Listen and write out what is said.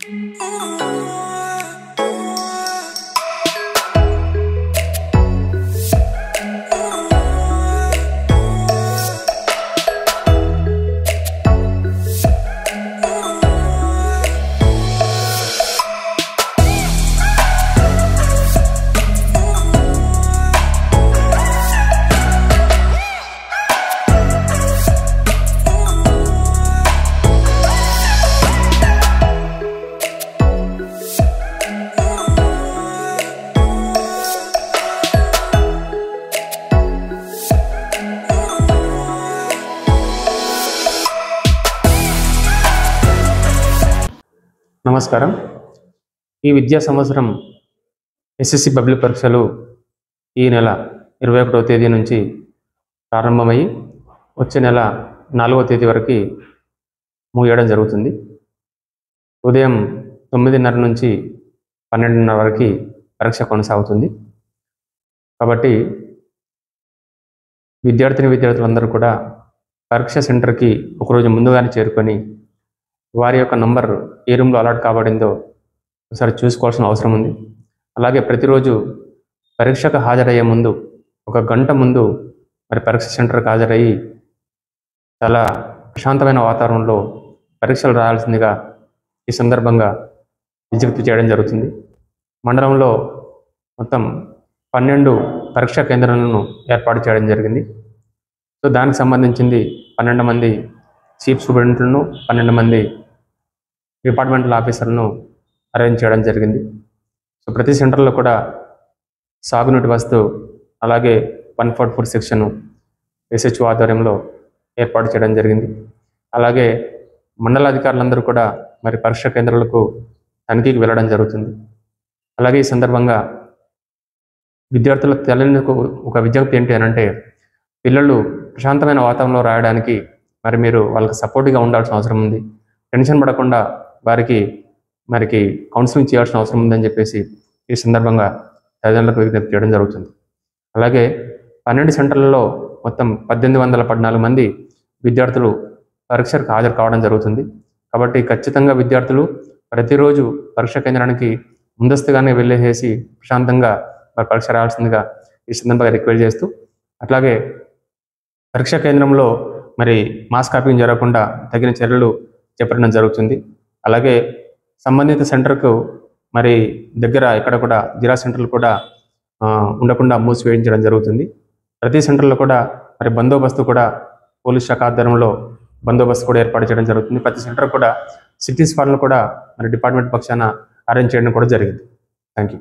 నమస్కారం. ఈ విద్యా సంవత్సరం ఎస్ఎస్సి పబ్లిక్ పరీక్షలు ఈ నెల 21వ తేదీ నుంచి ప్రారంభమై వచ్చే నెల 4వ తేదీ వరకు ముగియడం జరుగుతుంది. ఉదయం 9:30 నుంచి 12:30 వరకు పరీక్ష కొనసాగుతుంది. కాబట్టి విద్యార్థులందరూ కూడా పరీక్ష సెంటర్కి ఒకరోజు ముందుగానే చేరుకొని వారి యొక్క నంబర్ ఏ రూమ్లో అలాట్ కాబడిందో ఒకసారి చూసుకోవాల్సిన అవసరం ఉంది. అలాగే ప్రతిరోజు పరీక్షకు హాజరయ్యే ముందు 1 గంట ముందు మరి పరీక్ష సెంటర్కి హాజరయ్యి చాలా ప్రశాంతమైన వాతావరణంలో పరీక్షలు రాయాల్సిందిగా ఈ సందర్భంగా విజ్ఞప్తి చేయడం జరుగుతుంది. మండలంలో మొత్తం 12 పరీక్షా కేంద్రాలను ఏర్పాటు చేయడం జరిగింది. సో దానికి సంబంధించింది 12 మంది చీఫ్ సూపరింటెండెంట్లను, 12 మంది డిపార్ట్మెంటల్ ఆఫీసర్లను అరేంజ్ చేయడం జరిగింది. సో ప్రతి సెంటర్లో కూడా సాగునీటి వస్తు, అలాగే 144 సెక్షన్ SHO ఆధ్వర్యంలో ఏర్పాటు చేయడం జరిగింది. అలాగే మండల అధికారులందరూ కూడా మరి పరీక్షా కేంద్రాలకు తనిఖీకి వెళ్ళడం జరుగుతుంది. అలాగే ఈ సందర్భంగా విద్యార్థుల తల్లిదండ్రులకు ఒక విజ్ఞప్తి ఏంటి అని అంటే, పిల్లలు ప్రశాంతమైన వాతావరణంలో రాయడానికి మరి మీరు వాళ్ళకి సపోర్ట్గా ఉండాల్సిన అవసరం ఉంది. టెన్షన్ పడకుండా వారికి కౌన్సిలింగ్ చేయాల్సిన అవసరం ఉందని చెప్పేసి ఈ సందర్భంగా తల్లిదండ్రులకు విజ్ఞప్తి చేయడం జరుగుతుంది. అలాగే 12 సెంటర్లలో మొత్తం 1814 మంది విద్యార్థులు పరీక్షకు హాజరు కావడం జరుగుతుంది. కాబట్టి ఖచ్చితంగా విద్యార్థులు ప్రతిరోజు పరీక్షా కేంద్రానికి ముందస్తుగానే వెళ్ళేసి ప్రశాంతంగా పరీక్ష రాయాల్సిందిగా ఈ సందర్భంగా రిక్వెస్ట్ చేస్తూ, అట్లాగే పరీక్షా కేంద్రంలో మరి మాస్ కాపీయింగ్ జరగకుండా తగిన చర్యలు చేపట్టడం జరుగుతుంది. అలాగే సంబంధిత సెంటర్కు మరి దగ్గర ఎక్కడ కూడా జిల్లా సెంటర్లు కూడా ఉండకుండా మూసివేయించడం జరుగుతుంది. ప్రతి సెంటర్లో కూడా మరి బందోబస్తు కూడా పోలీస్ శాఖ ఆధ్వర్యంలో బందోబస్తు కూడా ఏర్పాటు చేయడం జరుగుతుంది. ప్రతి సెంటర్ కూడా సిటీ స్పాట్లను కూడా మరి డిపార్ట్మెంట్ పక్షాన అరేంజ్ చేయడం కూడా జరిగింది. Thank you.